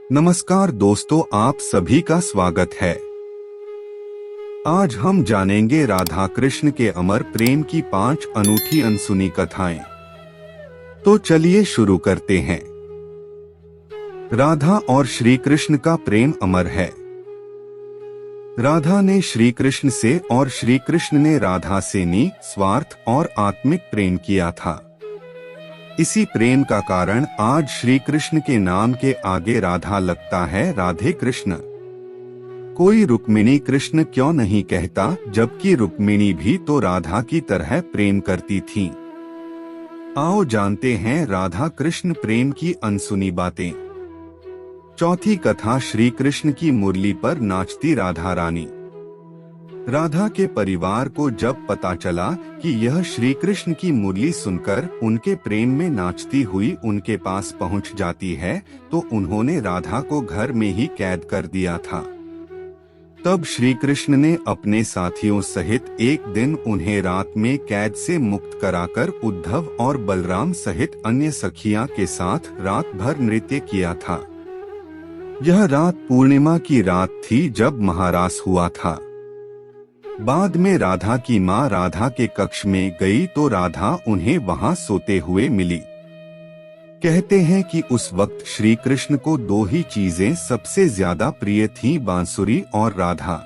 नमस्कार दोस्तों, आप सभी का स्वागत है। आज हम जानेंगे राधा कृष्ण के अमर प्रेम की 5 अनूठी अनसुनी कथाएं। तो चलिए शुरू करते हैं। राधा और श्री कृष्ण का प्रेम अमर है। राधा ने श्री कृष्ण से और श्री कृष्ण ने राधा से निस्वार्थ और आत्मिक प्रेम किया था। इसी प्रेम का कारण आज श्री कृष्ण के नाम के आगे राधा लगता है। राधे कृष्ण। कोई रुक्मिणी कृष्ण क्यों नहीं कहता, जबकि रुक्मिणी भी तो राधा की तरह प्रेम करती थी। आओ जानते हैं राधा कृष्ण प्रेम की अनसुनी बातें। चौथी कथा, श्री कृष्ण की मुरली पर नाचती राधा रानी। राधा के परिवार को जब पता चला कि यह श्री कृष्ण की मुरली सुनकर उनके प्रेम में नाचती हुई उनके पास पहुंच जाती है, तो उन्होंने राधा को घर में ही कैद कर दिया था। तब श्री कृष्ण ने अपने साथियों सहित एक दिन उन्हें रात में कैद से मुक्त कराकर उद्धव और बलराम सहित अन्य सखियां के साथ रात भर नृत्य किया था। यह रात पूर्णिमा की रात थी जब महारास हुआ था। बाद में राधा की माँ राधा के कक्ष में गई तो राधा उन्हें वहां सोते हुए मिली। कहते हैं कि उस वक्त श्री कृष्ण को 2 ही चीजें सबसे ज्यादा प्रिय थीं, बांसुरी और राधा।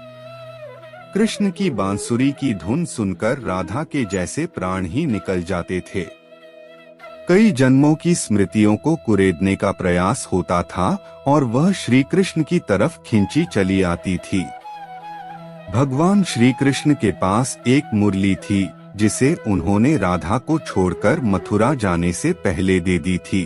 कृष्ण की बांसुरी की धुन सुनकर राधा के जैसे प्राण ही निकल जाते थे। कई जन्मों की स्मृतियों को कुरेदने का प्रयास होता था और वह श्री कृष्ण की तरफ खींची चली आती थी। भगवान श्री कृष्ण के पास एक मुरली थी जिसे उन्होंने राधा को छोड़कर मथुरा जाने से पहले दे दी थी।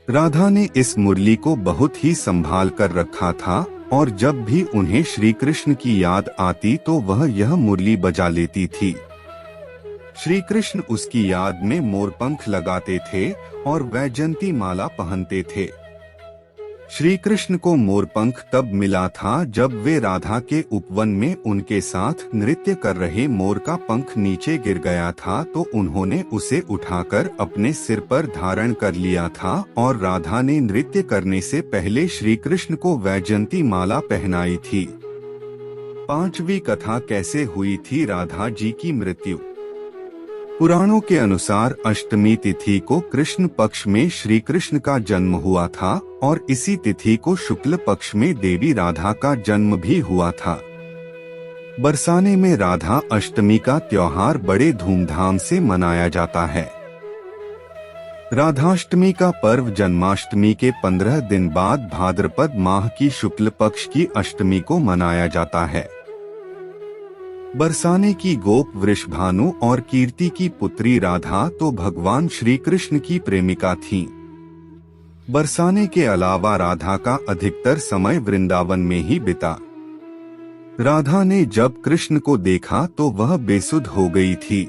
राधा ने इस मुरली को बहुत ही संभाल कर रखा था और जब भी उन्हें श्री कृष्ण की याद आती तो वह यह मुरली बजा लेती थी। श्री कृष्ण उसकी याद में मोरपंख लगाते थे और वैजयंती माला पहनते थे। श्री कृष्ण को मोरपंख तब मिला था जब वे राधा के उपवन में उनके साथ नृत्य कर रहे मोर का पंख नीचे गिर गया था, तो उन्होंने उसे उठाकर अपने सिर पर धारण कर लिया था और राधा ने नृत्य करने से पहले श्री कृष्ण को वैजयंती माला पहनाई थी। 5वीं कथा, कैसे हुई थी राधा जी की मृत्यु। पुराणों के अनुसार अष्टमी तिथि को कृष्ण पक्ष में श्री कृष्ण का जन्म हुआ था और इसी तिथि को शुक्ल पक्ष में देवी राधा का जन्म भी हुआ था। बरसाने में राधा अष्टमी का त्योहार बड़े धूमधाम से मनाया जाता है। राधाष्टमी का पर्व जन्माष्टमी के 15 दिन बाद भाद्रपद माह की शुक्ल पक्ष की अष्टमी को मनाया जाता है। बरसाने की गोप वृषभानु और कीर्ति की पुत्री राधा तो भगवान श्री कृष्ण की प्रेमिका थीं। बरसाने के अलावा राधा का अधिकतर समय वृंदावन में ही बिता। राधा ने जब कृष्ण को देखा तो वह बेसुध हो गई थी।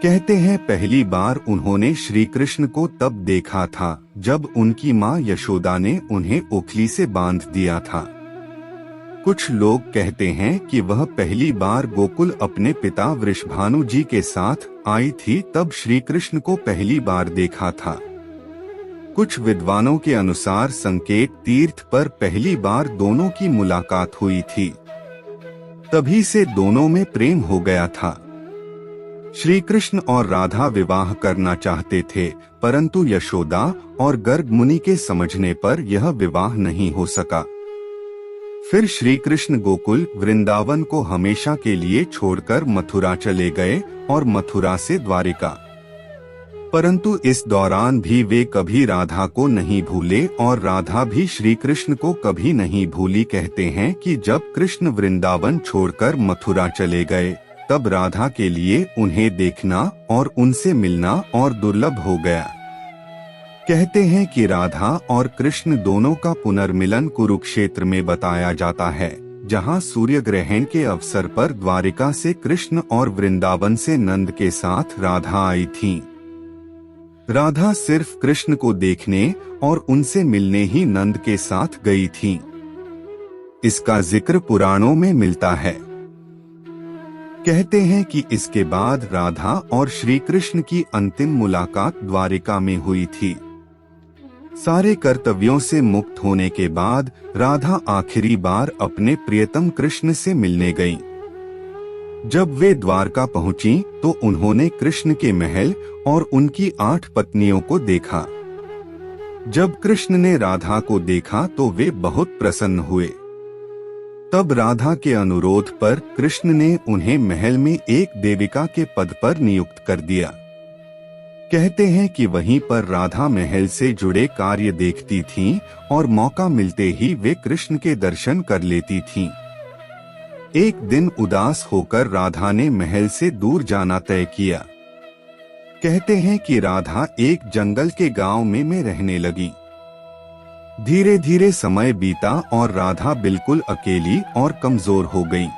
कहते हैं पहली बार उन्होंने श्री कृष्ण को तब देखा था जब उनकी माँ यशोदा ने उन्हें ओखली से बांध दिया था। कुछ लोग कहते हैं कि वह पहली बार गोकुल अपने पिता वृषभानु जी के साथ आई थी, तब श्री कृष्ण को पहली बार देखा था। कुछ विद्वानों के अनुसार संकेत तीर्थ पर पहली बार दोनों की मुलाकात हुई थी। तभी से दोनों में प्रेम हो गया था। श्री कृष्ण और राधा विवाह करना चाहते थे, परंतु यशोदा और गर्ग मुनि के समझने पर यह विवाह नहीं हो सका। फिर श्री कृष्ण गोकुल वृंदावन को हमेशा के लिए छोड़कर मथुरा चले गए और मथुरा से द्वारिका। परंतु इस दौरान भी वे कभी राधा को नहीं भूले और राधा भी श्री कृष्ण को कभी नहीं भूली। कहते हैं कि जब कृष्ण वृंदावन छोड़कर मथुरा चले गए तब राधा के लिए उन्हें देखना और उनसे मिलना और दुर्लभ हो गया। कहते हैं कि राधा और कृष्ण दोनों का पुनर्मिलन कुरुक्षेत्र में बताया जाता है, जहां सूर्य ग्रहण के अवसर पर द्वारिका से कृष्ण और वृंदावन से नंद के साथ राधा आई थीं। राधा सिर्फ कृष्ण को देखने और उनसे मिलने ही नंद के साथ गई थीं। इसका जिक्र पुराणों में मिलता है। कहते हैं कि इसके बाद राधा और श्री कृष्ण की अंतिम मुलाकात द्वारिका में हुई थी। सारे कर्तव्यों से मुक्त होने के बाद राधा आखिरी बार अपने प्रियतम कृष्ण से मिलने गईं। जब वे द्वारका पहुंची तो उन्होंने कृष्ण के महल और उनकी 8 पत्नियों को देखा। जब कृष्ण ने राधा को देखा तो वे बहुत प्रसन्न हुए। तब राधा के अनुरोध पर कृष्ण ने उन्हें महल में एक देविका के पद पर नियुक्त कर दिया। कहते हैं कि वहीं पर राधा महल से जुड़े कार्य देखती थीं और मौका मिलते ही वे कृष्ण के दर्शन कर लेती थीं। एक दिन उदास होकर राधा ने महल से दूर जाना तय किया। कहते हैं कि राधा एक जंगल के गांव में रहने लगी। धीरे धीरे समय बीता और राधा बिल्कुल अकेली और कमजोर हो गई।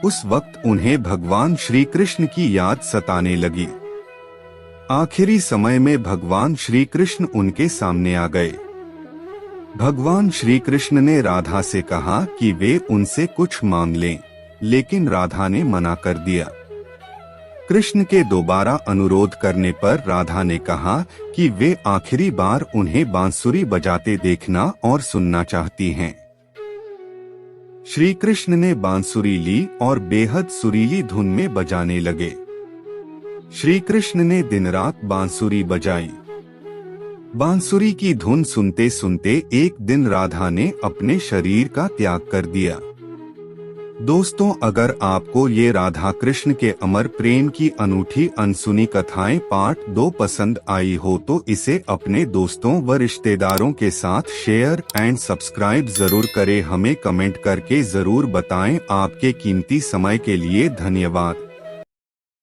उस वक्त उन्हें भगवान श्री कृष्ण की याद सताने लगी। आखिरी समय में भगवान श्री कृष्ण उनके सामने आ गए। भगवान श्री कृष्ण ने राधा से कहा कि वे उनसे कुछ मांग लें, लेकिन राधा ने मना कर दिया। कृष्ण के दोबारा अनुरोध करने पर राधा ने कहा कि वे आखिरी बार उन्हें बांसुरी बजाते देखना और सुनना चाहती हैं। श्री कृष्ण ने बांसुरी ली और बेहद सुरीली धुन में बजाने लगे। श्री कृष्ण ने दिन रात बांसुरी बजाई। बांसुरी की धुन सुनते सुनते एक दिन राधा ने अपने शरीर का त्याग कर दिया। दोस्तों, अगर आपको ये राधा कृष्ण के अमर प्रेम की अनूठी अनसुनी कथाएं पार्ट 2 पसंद आई हो तो इसे अपने दोस्तों व रिश्तेदारों के साथ शेयर एंड सब्सक्राइब जरूर करें। हमें कमेंट करके जरूर बताएं। आपके कीमती समय के लिए धन्यवाद।